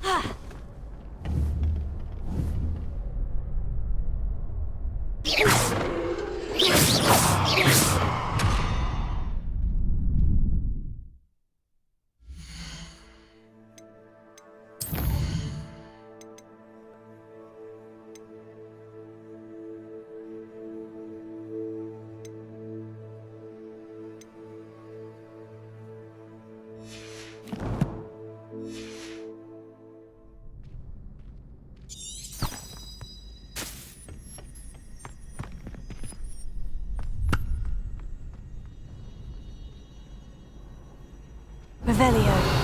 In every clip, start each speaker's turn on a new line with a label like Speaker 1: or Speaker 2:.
Speaker 1: ℎ𝑜𝑔𝓌𝒶𝓇𝓉𝓈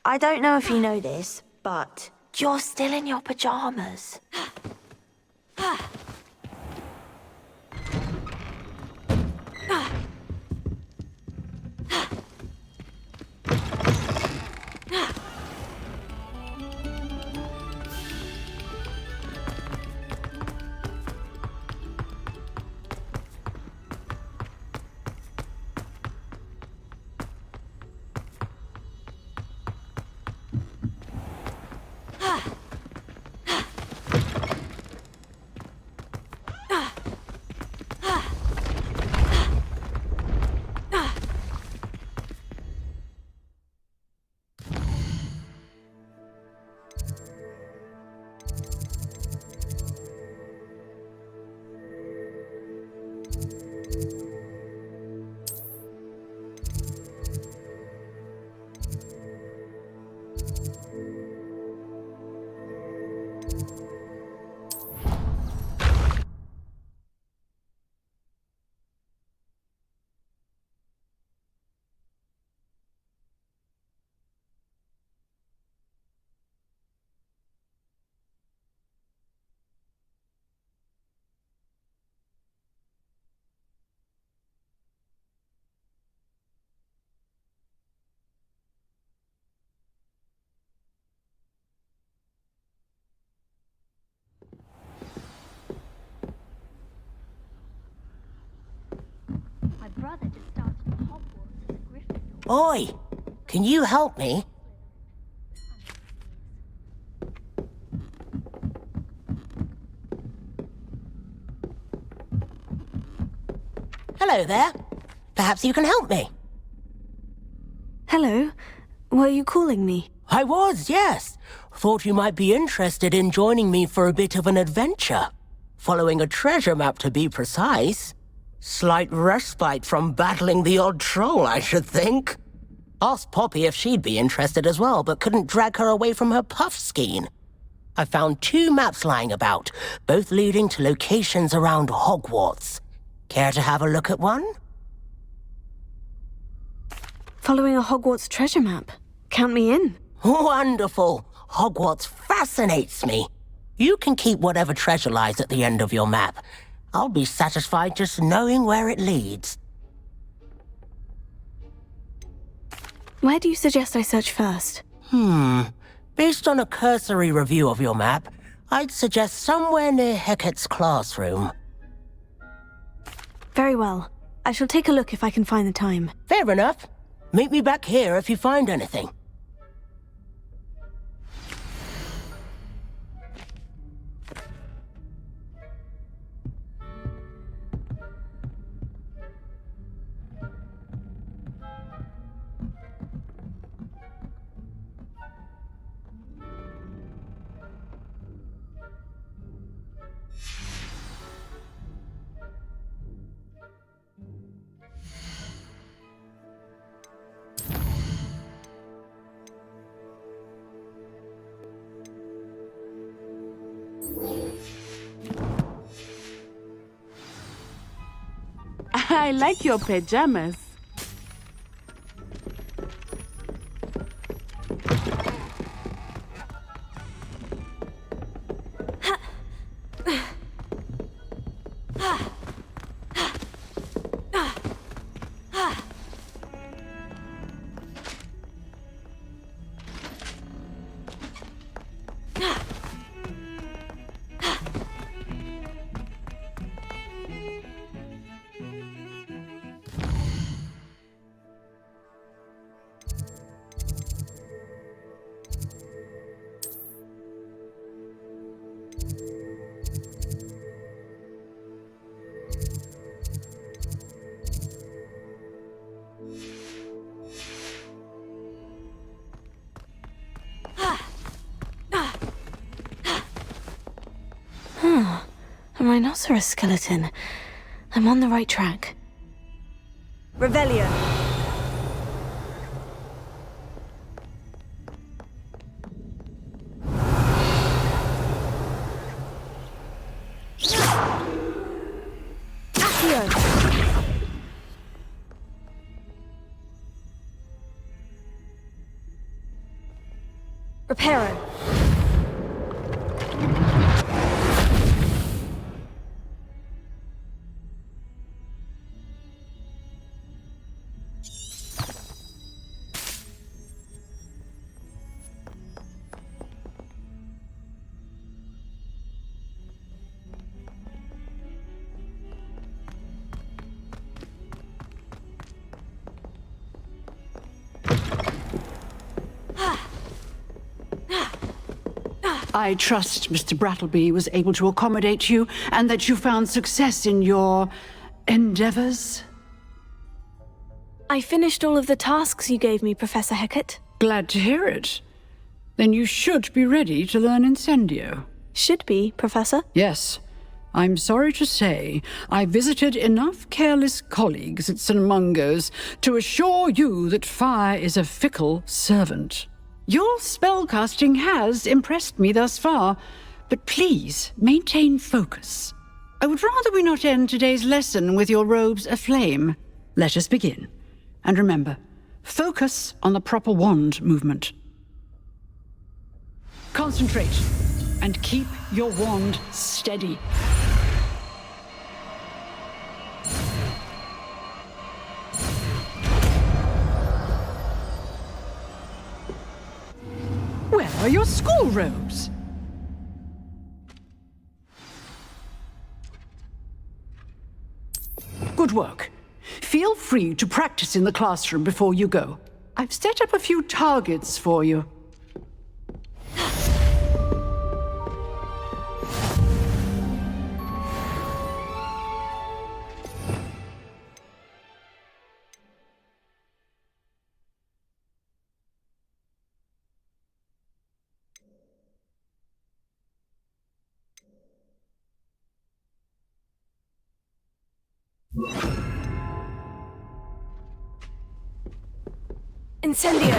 Speaker 1: I don't know if you know this, but you're still in your pajamas.
Speaker 2: My brother just started Hogwarts as a Gryffindor.
Speaker 3: Oi! Can you help me? Hello there. Perhaps you can help me.
Speaker 1: Hello? Were you calling me?
Speaker 3: I was, yes. Thought you might be interested in joining me for a bit of an adventure. Following a treasure map, to be precise. Slight respite from battling the odd troll, I should think. Asked Poppy if she'd be interested as well, but couldn't drag her away from her puff skein. I found 2 maps lying about, both leading to locations around Hogwarts. Care to have a look at one?
Speaker 1: Following a Hogwarts treasure map. Count me in.
Speaker 3: Wonderful. Hogwarts fascinates me. You can keep whatever treasure lies at the end of your map. I'll be satisfied just knowing where it leads.
Speaker 1: Where do you suggest I search first?
Speaker 3: Based on a cursory review of your map, I'd suggest somewhere near Hecat's classroom.
Speaker 1: Very well. I shall take a look if I can find the time.
Speaker 3: Fair enough. Meet me back here if you find anything.
Speaker 4: I like your pajamas. rhinoceros skeleton. I'm on the right track.
Speaker 1: Revelio. Accio. Reparo.
Speaker 5: I trust Mr. Brattleby was able to accommodate you, and that you found success in your endeavors.
Speaker 4: I finished all of the tasks you gave me, Professor Hecat.
Speaker 5: Glad to hear it. Then you should be ready to learn Incendio.
Speaker 4: Should be, Professor.
Speaker 5: Yes. I'm sorry to say, I visited enough careless colleagues at St. Mungo's to assure you that fire is a fickle servant. Your spellcasting has impressed me thus far, but please maintain focus. I would rather we not end today's lesson with your robes aflame. Let us begin. And remember, focus on the proper wand movement. Concentrate, and keep your wand steady. Where are your school robes? Good work. Feel free to practice in the classroom before you go. I've set up a few targets for you.
Speaker 1: Incendio.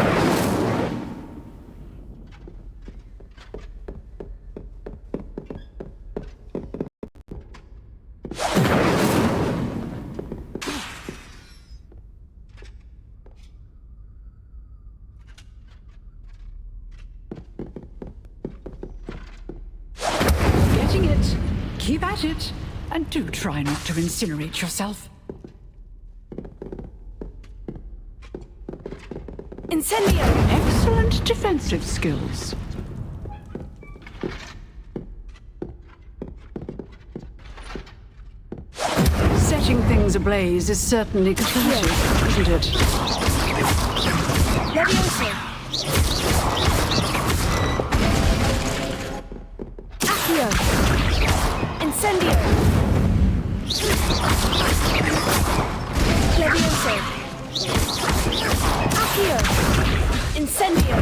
Speaker 5: Getting it. Keep at it. And do try not to incinerate yourself.
Speaker 1: Incendio.
Speaker 5: Excellent defensive skills. Setting things ablaze is certainly cathartic, isn't it?
Speaker 1: Levioso. Accio. Incendio. Levioso. Accio. Incendio.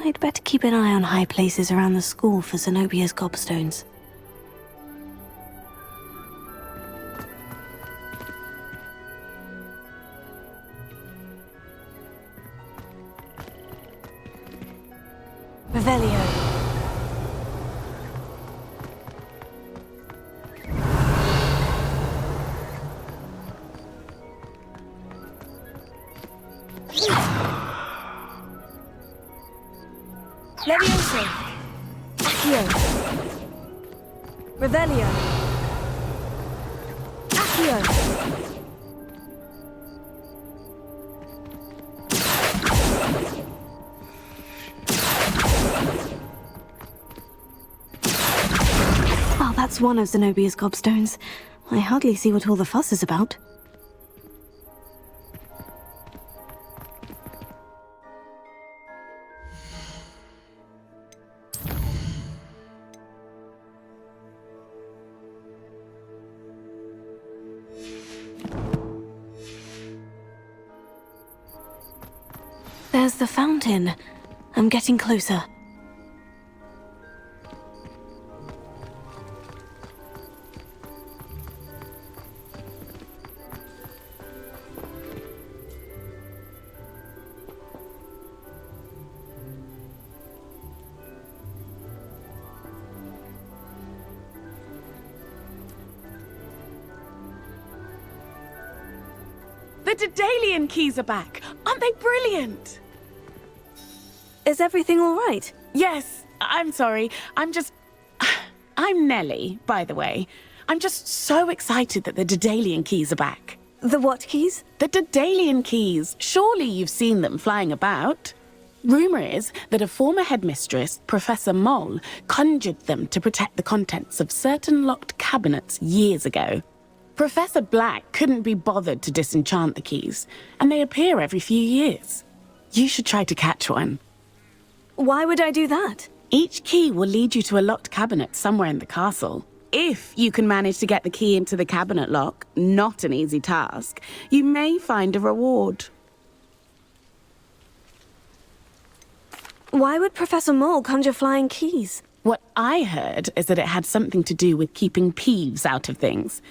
Speaker 1: I'd better keep an eye on high places around the school for Zenobia's gobstones. Revelio. Levioso. Accio. Revelio. Accio. Oh, that's one of Zenobia's gobstones. I hardly see what all the fuss is about. There's the fountain. I'm getting closer.
Speaker 6: The ℏ keys are back! Aren't they brilliant?
Speaker 1: Is everything all right?
Speaker 6: Yes, I'm sorry. I'm Nellie, by the way. I'm just so excited that the ℏ keys are back.
Speaker 1: The what keys?
Speaker 6: The ℏ keys. Surely you've seen them flying about. Rumour is that a former headmistress, Professor Mole, conjured them to protect the contents of certain locked cabinets years ago. Professor Black couldn't be bothered to disenchant the keys, and they appear every few years. You should try to catch one.
Speaker 1: Why would I do that?
Speaker 6: Each key will lead you to a locked cabinet somewhere in the castle. If you can manage to get the key into the cabinet lock, not an easy task, you may find a reward.
Speaker 1: Why would Professor Mole conjure flying keys?
Speaker 6: What I heard is that it had something to do with keeping Peeves out of things.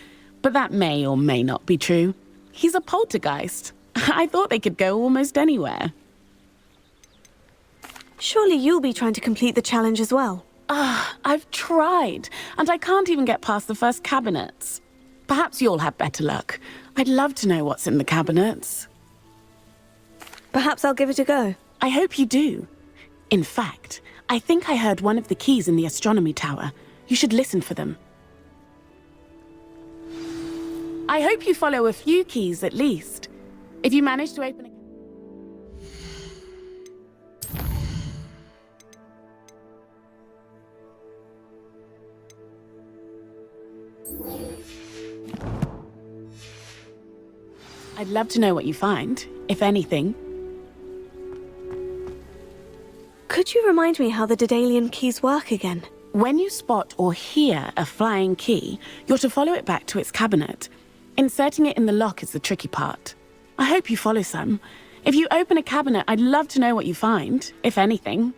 Speaker 6: But that may or may not be true. He's a poltergeist. I thought they could go almost anywhere.
Speaker 1: Surely you'll be trying to complete the challenge as well.
Speaker 6: I've tried, and I can't even get past the first cabinets. Perhaps you'll have better luck. I'd love to know what's in the cabinets.
Speaker 1: Perhaps I'll give it a go.
Speaker 6: I hope you do. In fact, I think I heard one of the keys in the Astronomy Tower. You should listen for them. I hope you follow a few keys at least. If you manage to open a... I'd love to know what you find, if anything.
Speaker 1: Could you remind me how the ℏ keys work again?
Speaker 6: When you spot or hear a flying key, you're to follow it back to its cabinet. Inserting it in the lock is the tricky part. I hope you follow some. If you open a cabinet, I'd love to know what you find, if anything.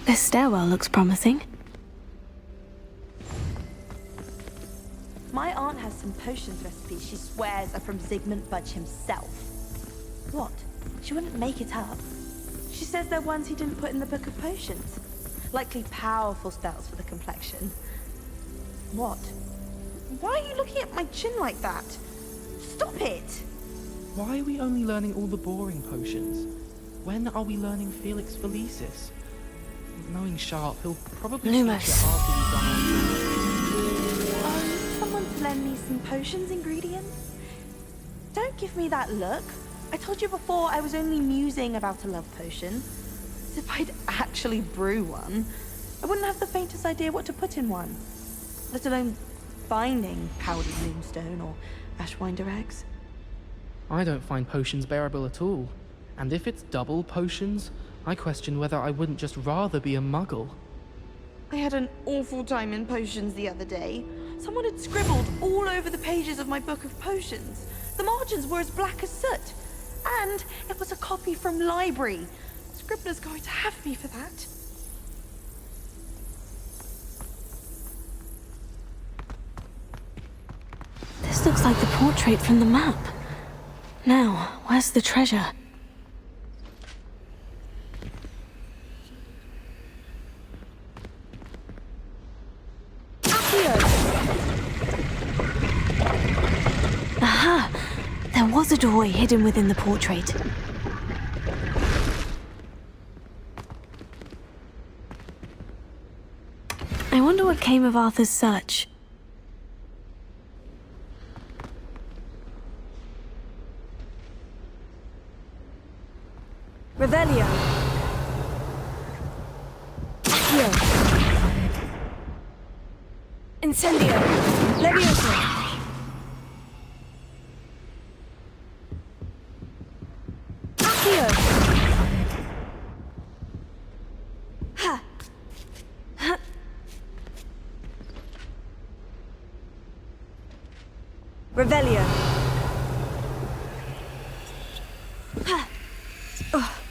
Speaker 4: This stairwell looks promising.
Speaker 1: My aunt has some potions recipes she swears are from ℎ𝑜𝑔𝓌𝒶𝓇𝓉𝓈 himself. What? She wouldn't make it up. She says they're ones he didn't put in the Book of Potions. Likely powerful spells for the complexion. What? Why are you looking at my chin like that? Stop it!
Speaker 7: Why are we only learning all the boring potions? When are we learning ℎ𝚊𝚅𝚎? Knowing Sharp, he'll probably teach
Speaker 4: Lumos.
Speaker 7: it after we've done our
Speaker 1: Someone to lend me some potions ingredients? Don't give me that look. I told you before I was only musing about a love potion. As if I'd actually brew one. I wouldn't have the faintest idea what to put in one. Let alone finding powdered moonstone or ℎ𝚖𝚤𝚎 eggs.
Speaker 7: I don't find potions bearable at all. And if it's double potions, I question whether I wouldn't just rather be a muggle.
Speaker 1: I had an awful time in potions the other day. Someone had scribbled all over the pages of my book of potions. The margins were as black as soot. And it was a copy from library. Scribner's going to have me for that.
Speaker 4: This looks like the portrait from the map. Now, where's the treasure? Aha! There was a doorway hidden within the portrait. I wonder what came of Arthur's search. Revelio. Accio. Incendio. Levioso. Accio. Ha. Ha. Revelio. Ha. Oh.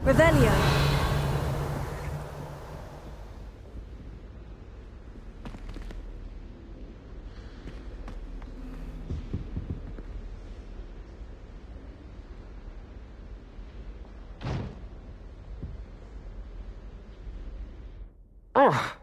Speaker 4: Revelio.
Speaker 3: Oh.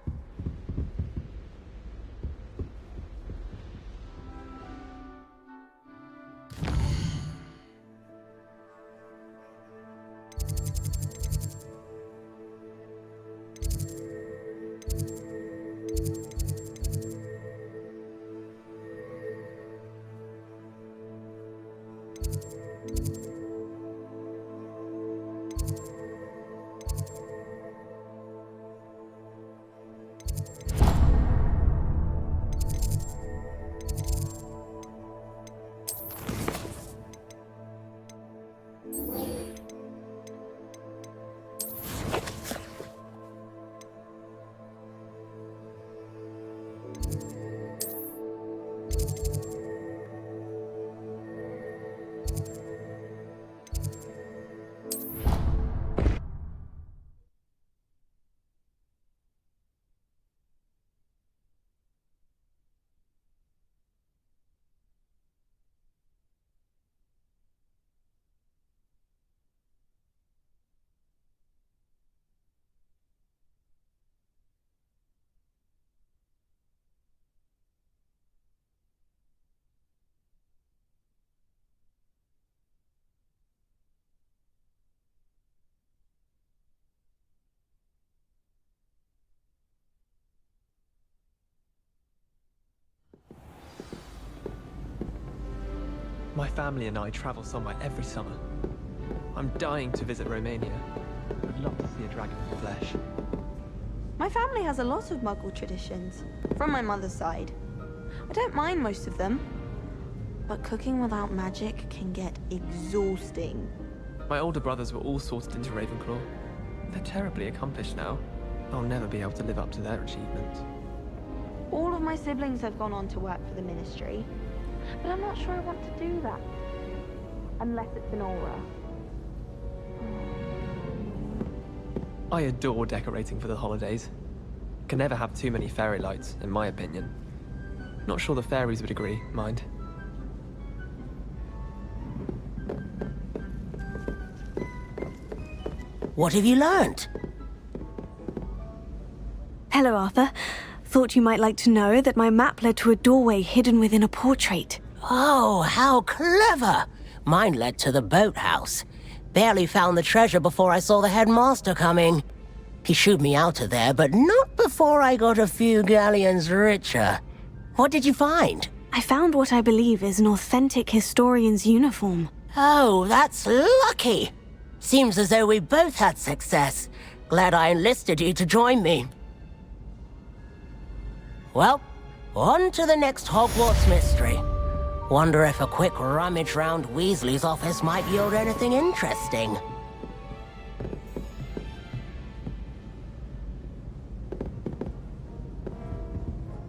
Speaker 8: My family and I travel somewhere every summer. I'm dying to visit Romania. I'd love to see a dragon in the flesh.
Speaker 1: My family has a lot of Muggle traditions, from my mother's side. I don't mind most of them, but cooking without magic can get exhausting.
Speaker 8: My older brothers were all sorted into Ravenclaw. They're terribly accomplished now. I'll never be able to live up to their achievements.
Speaker 1: All of my siblings have gone on to work for the Ministry, but I'm not sure I want to do that. Unless it's an aura.
Speaker 8: I adore decorating for the holidays. Can never have too many fairy lights, in my opinion. Not sure the fairies would agree, mind.
Speaker 3: What have you learnt?
Speaker 4: Hello, Arthur. Thought you might like to know that my map led to a doorway hidden within a portrait.
Speaker 3: Oh, how clever! Mine led to the boathouse. Barely found the treasure before I saw the headmaster coming. He shooed me out of there, but not before I got a few galleons richer. What did you find?
Speaker 4: I found what I believe is an authentic historian's uniform.
Speaker 3: Oh, that's lucky. Seems as though we both had success. Glad I enlisted you to join me. Well, on to the next Hogwarts mystery. Wonder if a quick rummage round Weasley's office might yield anything interesting.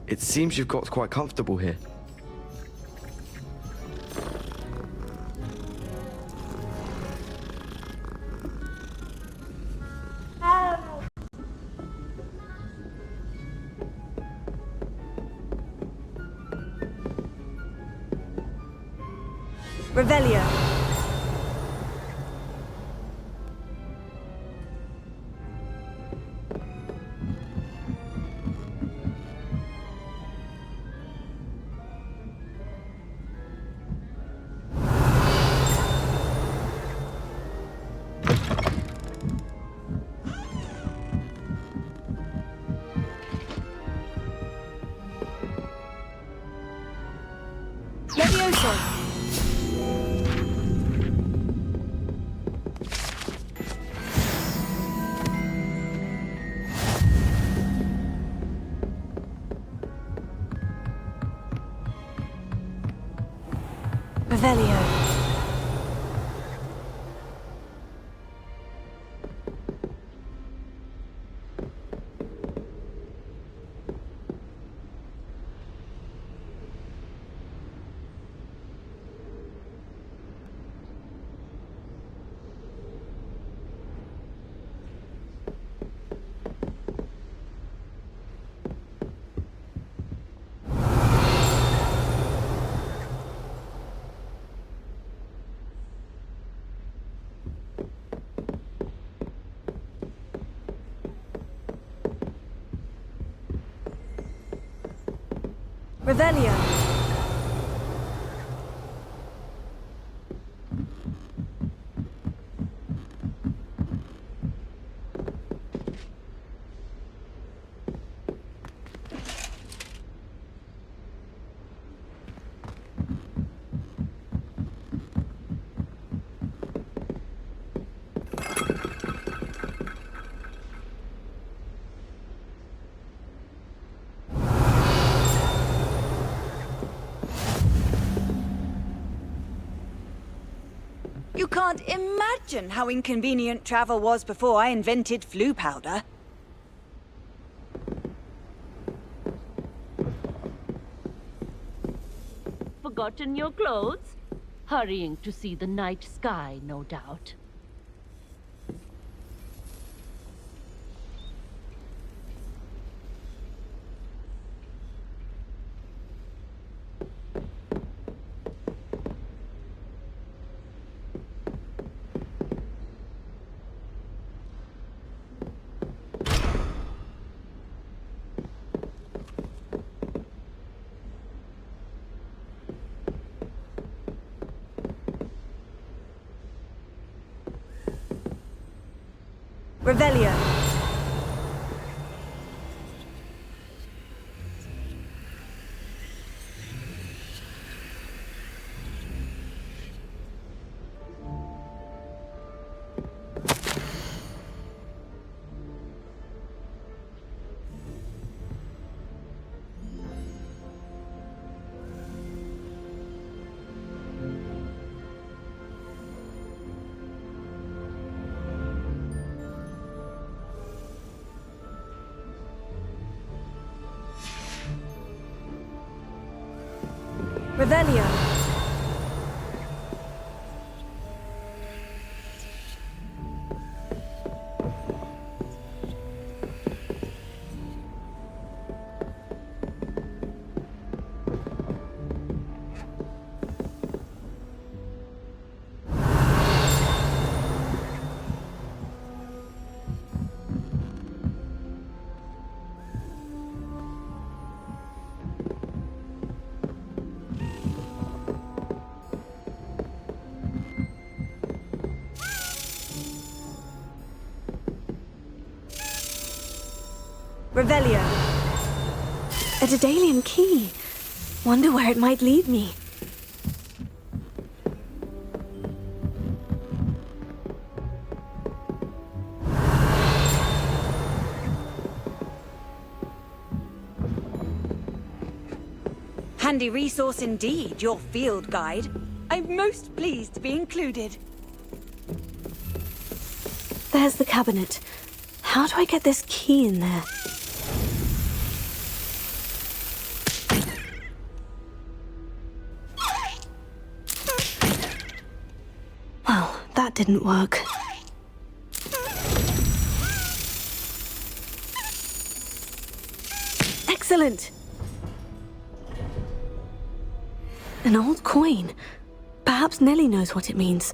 Speaker 9: It seems you've got quite comfortable here.
Speaker 4: Revelio. Levioso. Revelio. Revelio.
Speaker 10: You can't imagine how inconvenient travel was before I invented flu powder.
Speaker 11: Forgotten your clothes? Hurrying to see the night sky, no doubt.
Speaker 10: Revelio.
Speaker 4: Revelio. Revelio. A Daedalian key. Wonder where it might lead me.
Speaker 10: Handy resource indeed, your field guide. I'm most pleased to be included.
Speaker 4: There's the cabinet. How do I get this key in there? Well, that didn't work. Excellent! An old coin. Perhaps Nellie knows what it means.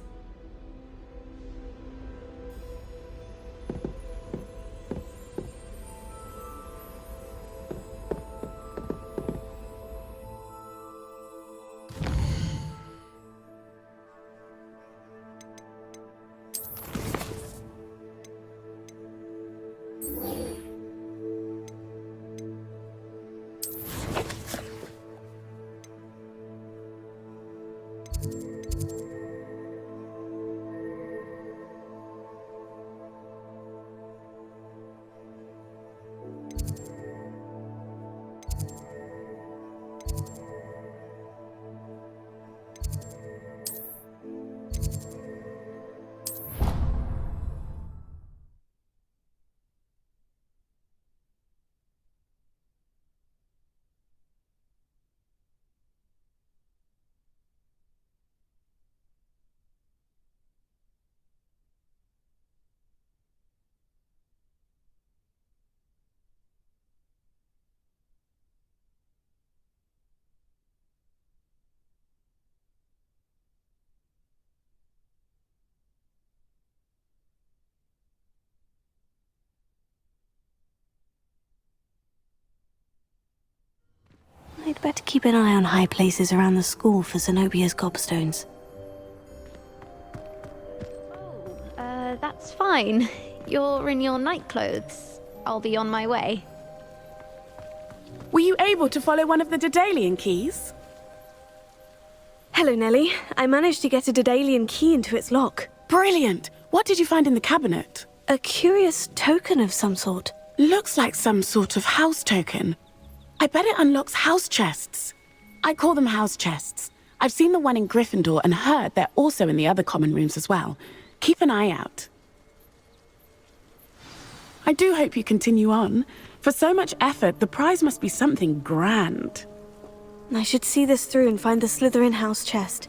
Speaker 4: I'd better keep an eye on high places around the school for Zenobia's gobstones.
Speaker 2: That's fine. You're in your night clothes. I'll be on my way.
Speaker 6: Were you able to follow one of the Daedalian keys?
Speaker 4: Hello, Nellie. I managed to get a Daedalian key into its lock.
Speaker 6: Brilliant! What did you find in the cabinet?
Speaker 4: A curious token of some sort.
Speaker 6: Looks like some sort of house token. I bet it unlocks house chests. I call them house chests. I've seen the one in Gryffindor and heard they're also in the other common rooms as well. Keep an eye out. I do hope you continue on. For so much effort, the prize must be something grand.
Speaker 4: I should see this through and find the Slytherin house chest.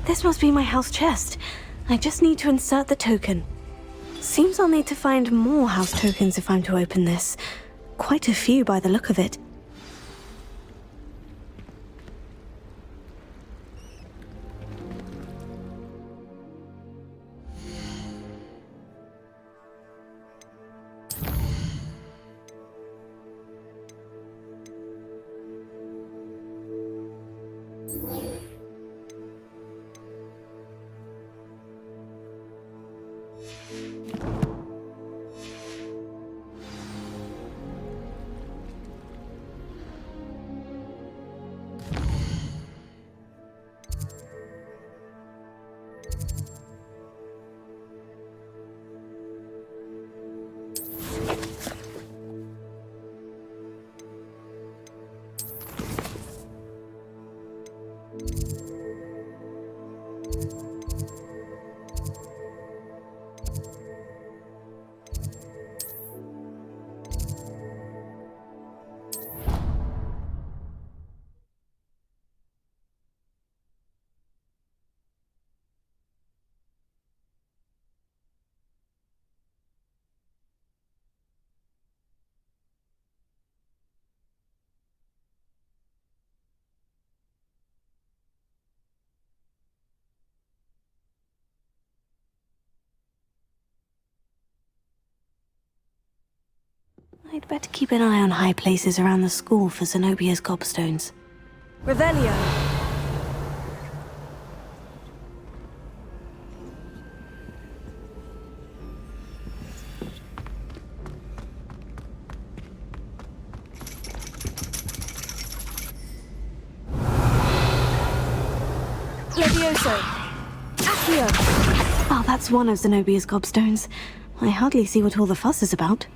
Speaker 4: This must be my house chest. I just need to insert the token. Seems I'll need to find more house tokens if I'm to open this. Quite a few by the look of it. I'd better keep an eye on high places around the school for Zenobia's gobstones.
Speaker 12: Revelio. Levioso. Accio.
Speaker 4: Oh, that's one of Zenobia's gobstones. I hardly see what all the fuss is about.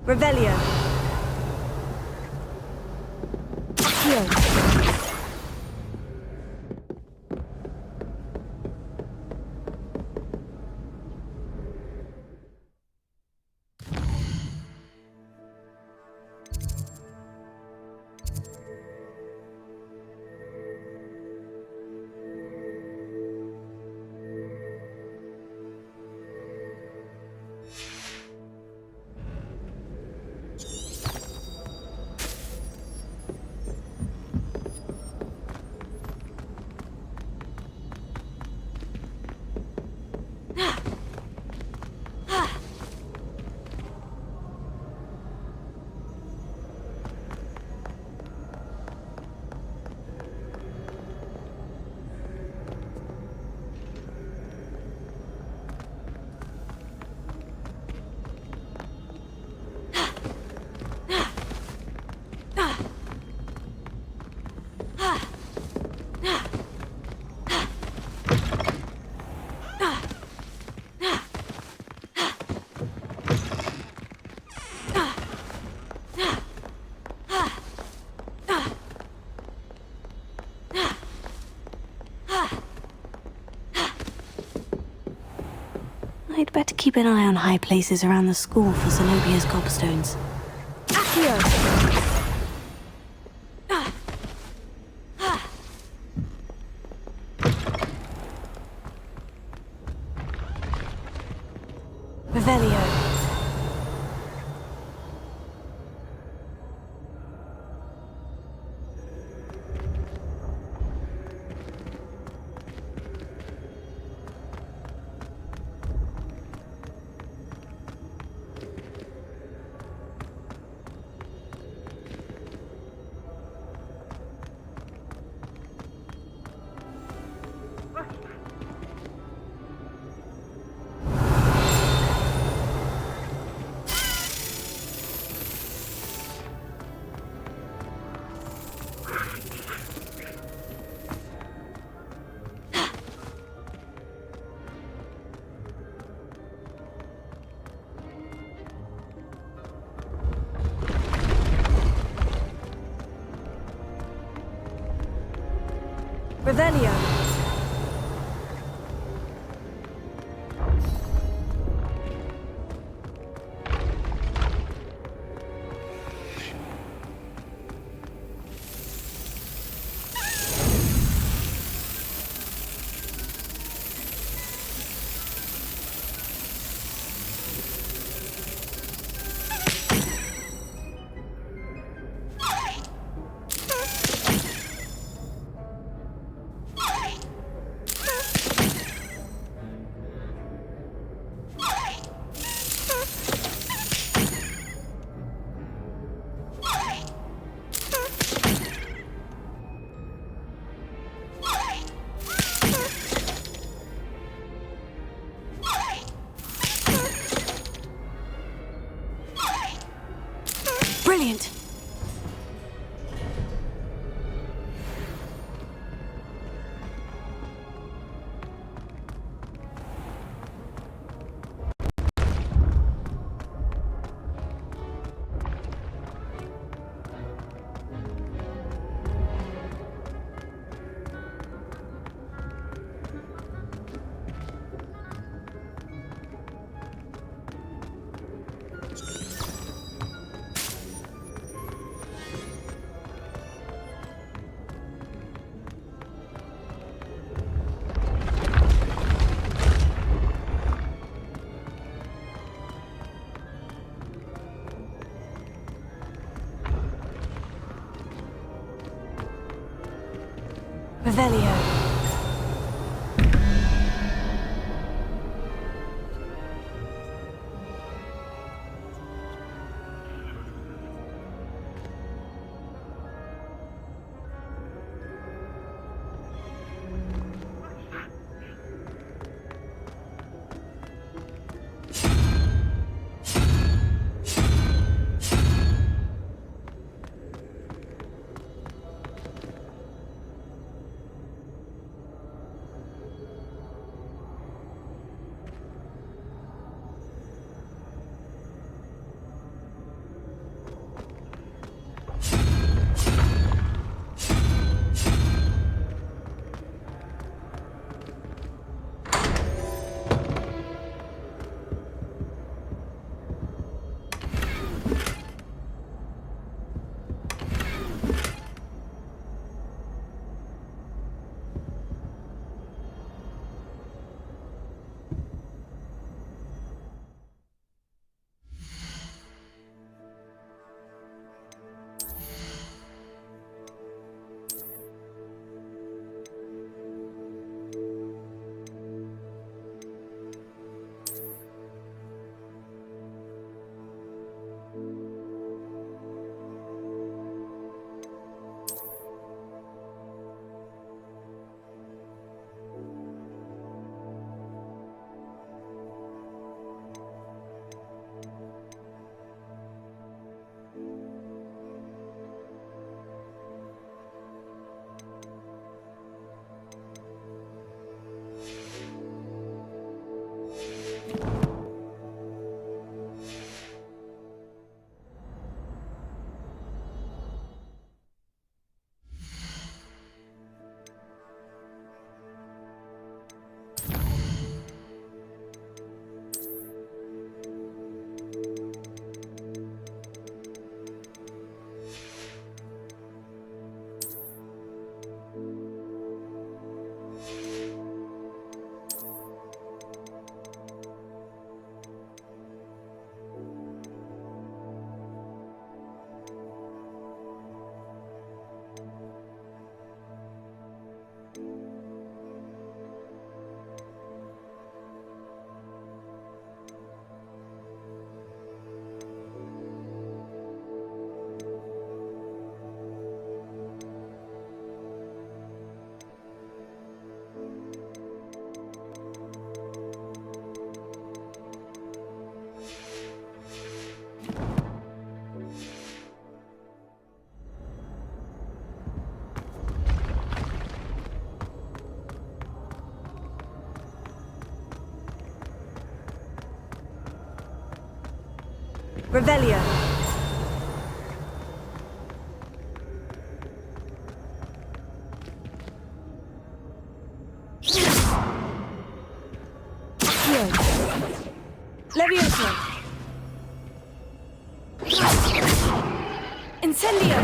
Speaker 12: Revelio. Accio.
Speaker 4: I'd better keep an eye on high places around the school for Zenobia's gobstones.
Speaker 12: Accio. Revelio. Revelio.
Speaker 4: Brilliant. Revelio. Revelio. Levioso. Incendio.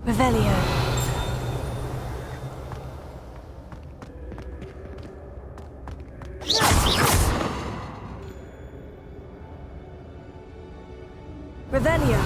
Speaker 4: Revelio.
Speaker 12: Revelio.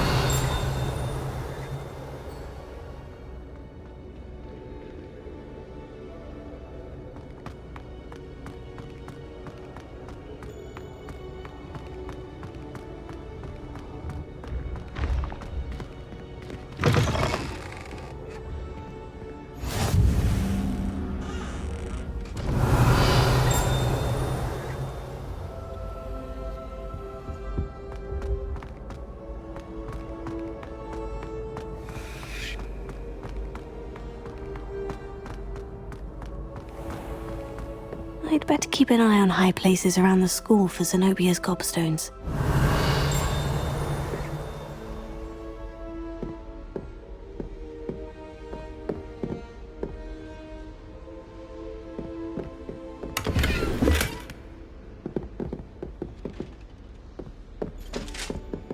Speaker 4: I'd better keep an eye on high places around the school for Zenobia's gobstones.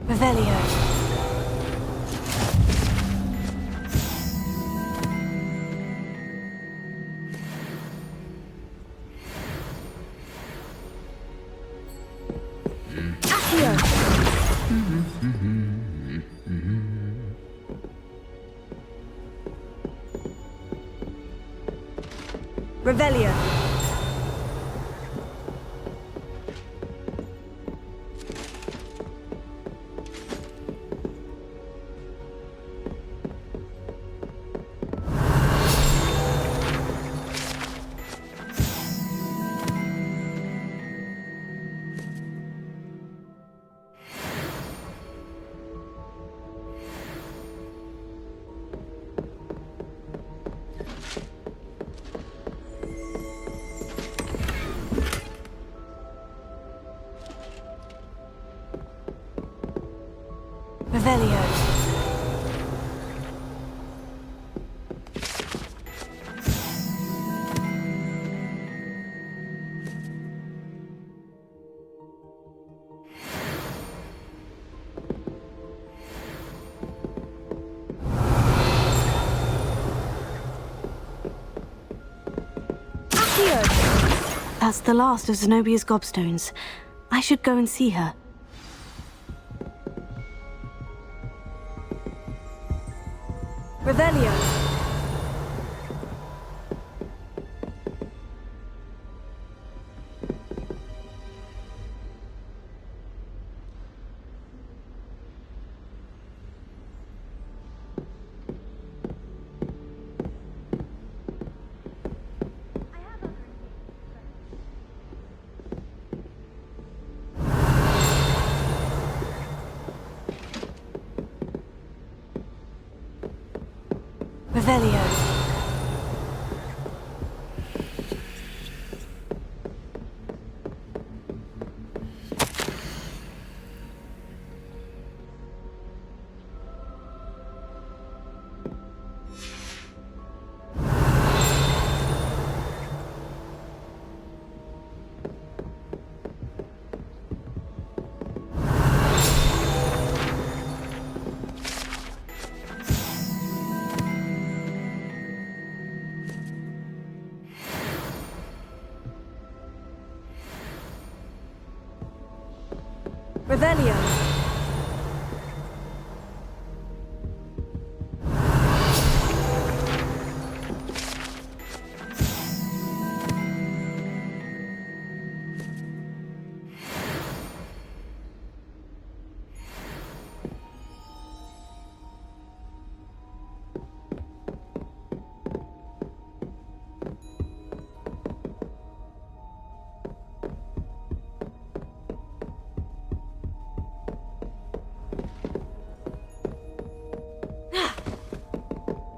Speaker 4: Revelio.
Speaker 12: Revelio.
Speaker 4: Revelio. That's the last of Zenobia's gobstones. I should go and see her.
Speaker 12: Revelio.
Speaker 4: Revelio.
Speaker 12: Revelio.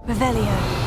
Speaker 4: Revelio.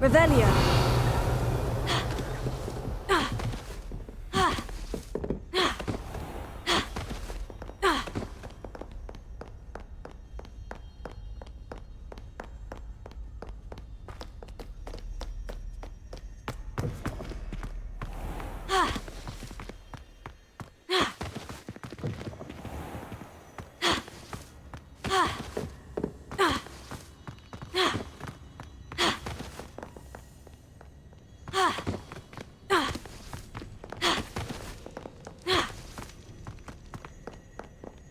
Speaker 12: Revelio.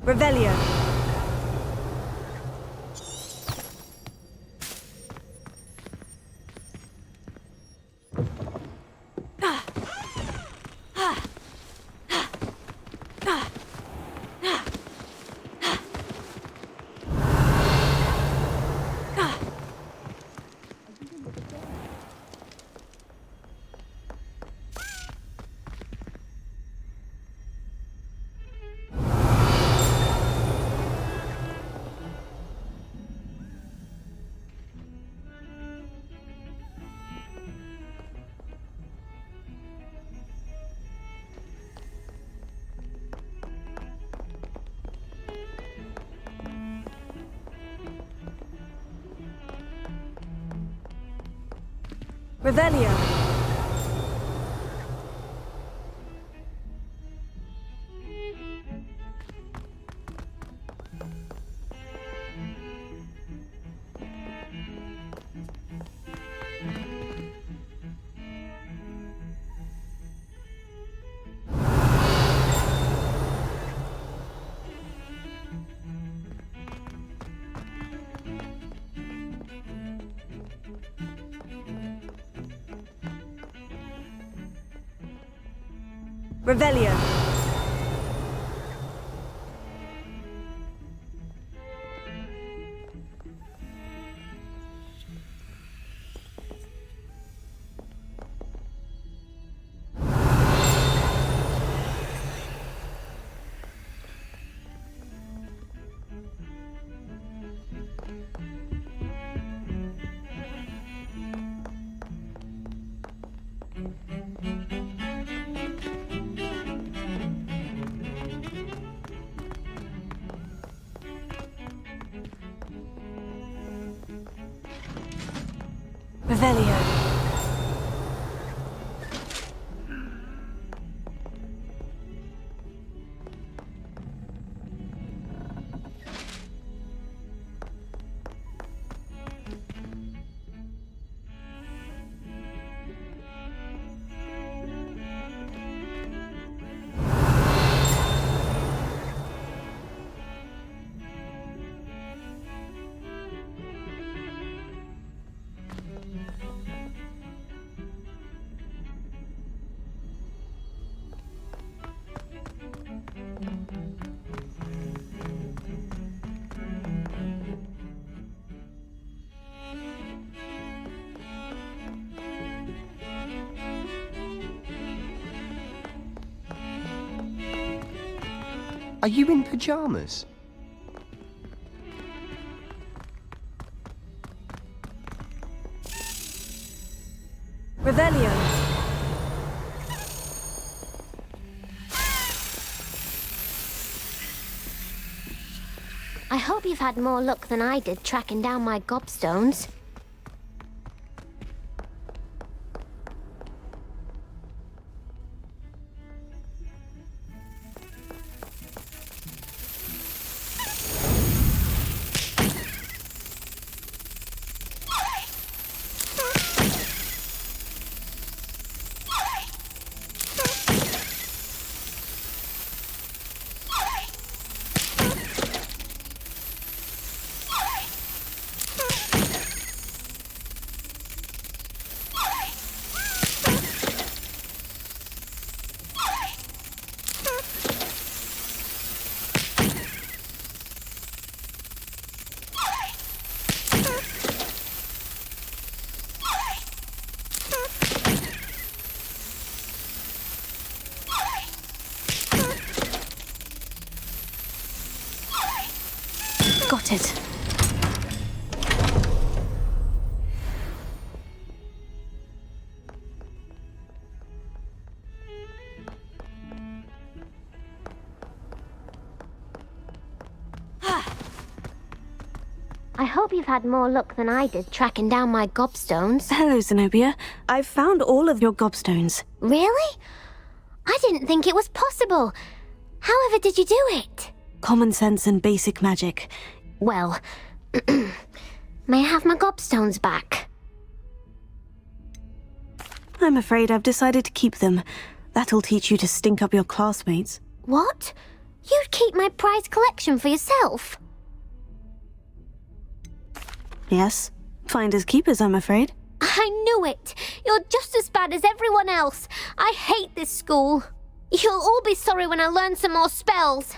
Speaker 12: Revelio. Revelio. Revelio. Revelio.
Speaker 13: Are you in pajamas?
Speaker 12: Revelio.
Speaker 14: I hope you've had more luck than I did tracking down my gobstones.
Speaker 4: Got it.
Speaker 14: hope you've had more luck than I did tracking down my gobstones.
Speaker 4: Hello, Zenobia. I've found all of your gobstones.
Speaker 14: Really? I didn't think it was possible. However did you do it?
Speaker 4: Common sense and basic magic.
Speaker 14: Well, may I have my gobstones back?
Speaker 4: I'm afraid I've decided to keep them. That'll teach you to stink up your classmates.
Speaker 14: What? You'd keep my prized collection for yourself?
Speaker 4: Yes. Finders keepers, I'm afraid.
Speaker 14: I knew it! You're just as bad as everyone else. I hate this school. You'll all be sorry when I learn some more spells.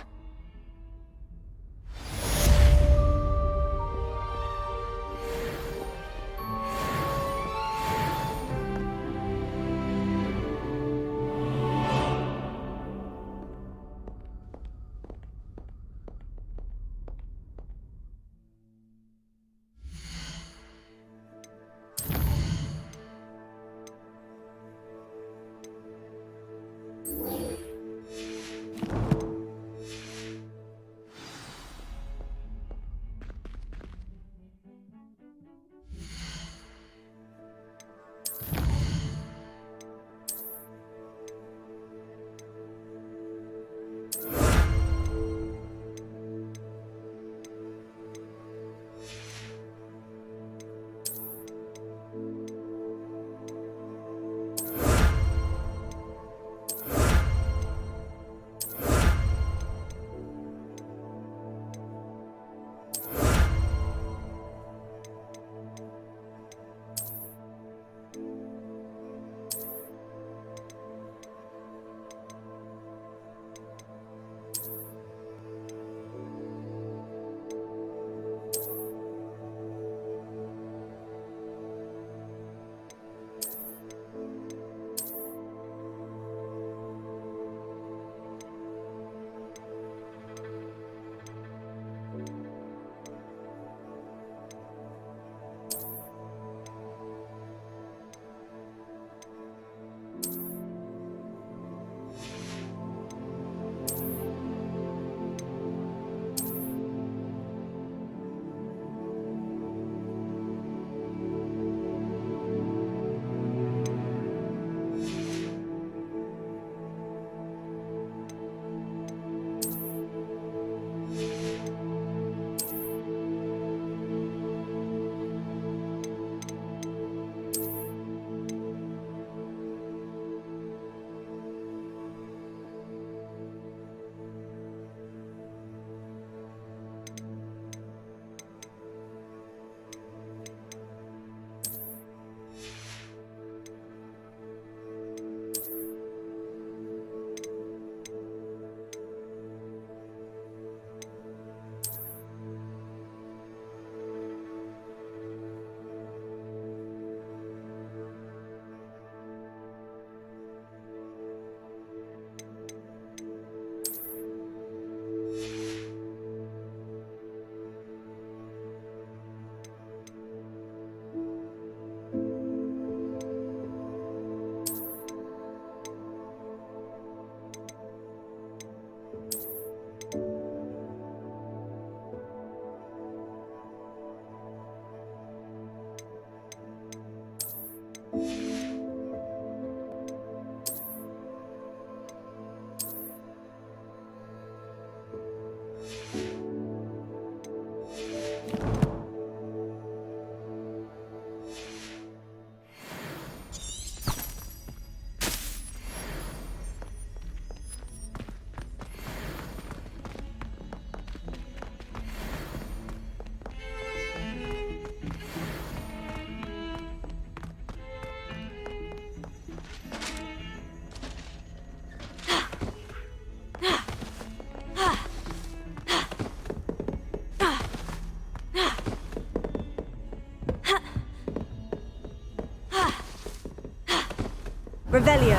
Speaker 12: Revelio.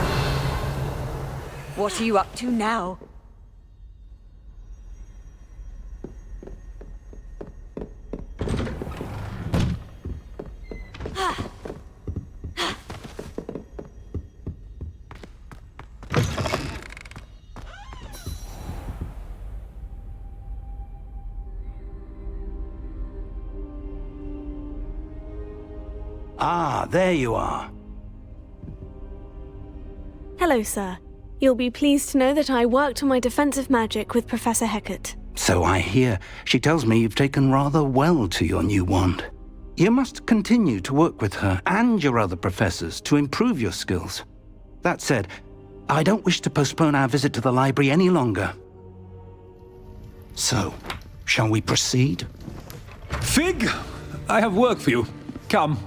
Speaker 10: What are you up to now?
Speaker 15: Ah, there you are.
Speaker 4: Hello, sir. You'll be pleased to know that I worked on my defensive magic with Professor ℎ𝑒𝑘𝑡.
Speaker 15: So I hear. She tells me you've taken rather well to your new wand. You must continue to work with her and your other professors to improve your skills. That said, I don't wish to postpone our visit to the library any longer. So, shall we proceed?
Speaker 16: Fig, I have work for you. Come.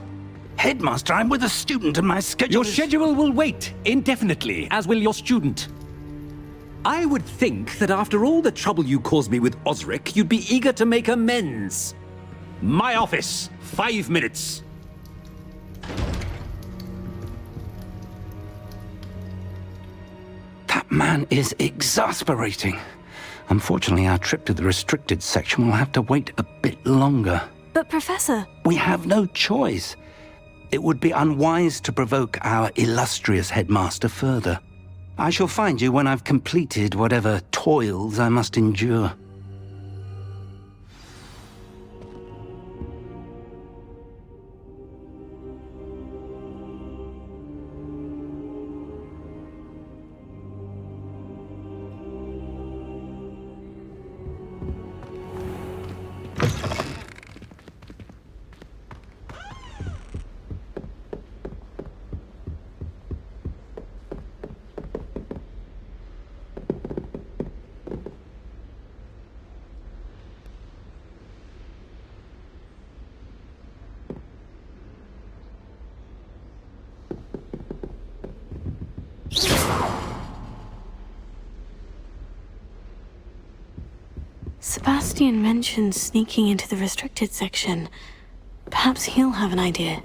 Speaker 15: Headmaster, I'm with a student and my schedule
Speaker 16: Your schedule will wait indefinitely, as will your student. I would think that after all the trouble you caused me with Osric, you'd be eager to make amends. My office, 5 minutes.
Speaker 15: That man is exasperating. Unfortunately, our trip to the restricted section will have to wait a bit longer.
Speaker 4: But Professor...
Speaker 15: We have no choice. It would be unwise to provoke our illustrious headmaster further. I shall find you when I've completed whatever toils I must endure.
Speaker 4: Sebastian mentioned sneaking into the restricted section. Perhaps he'll have an idea.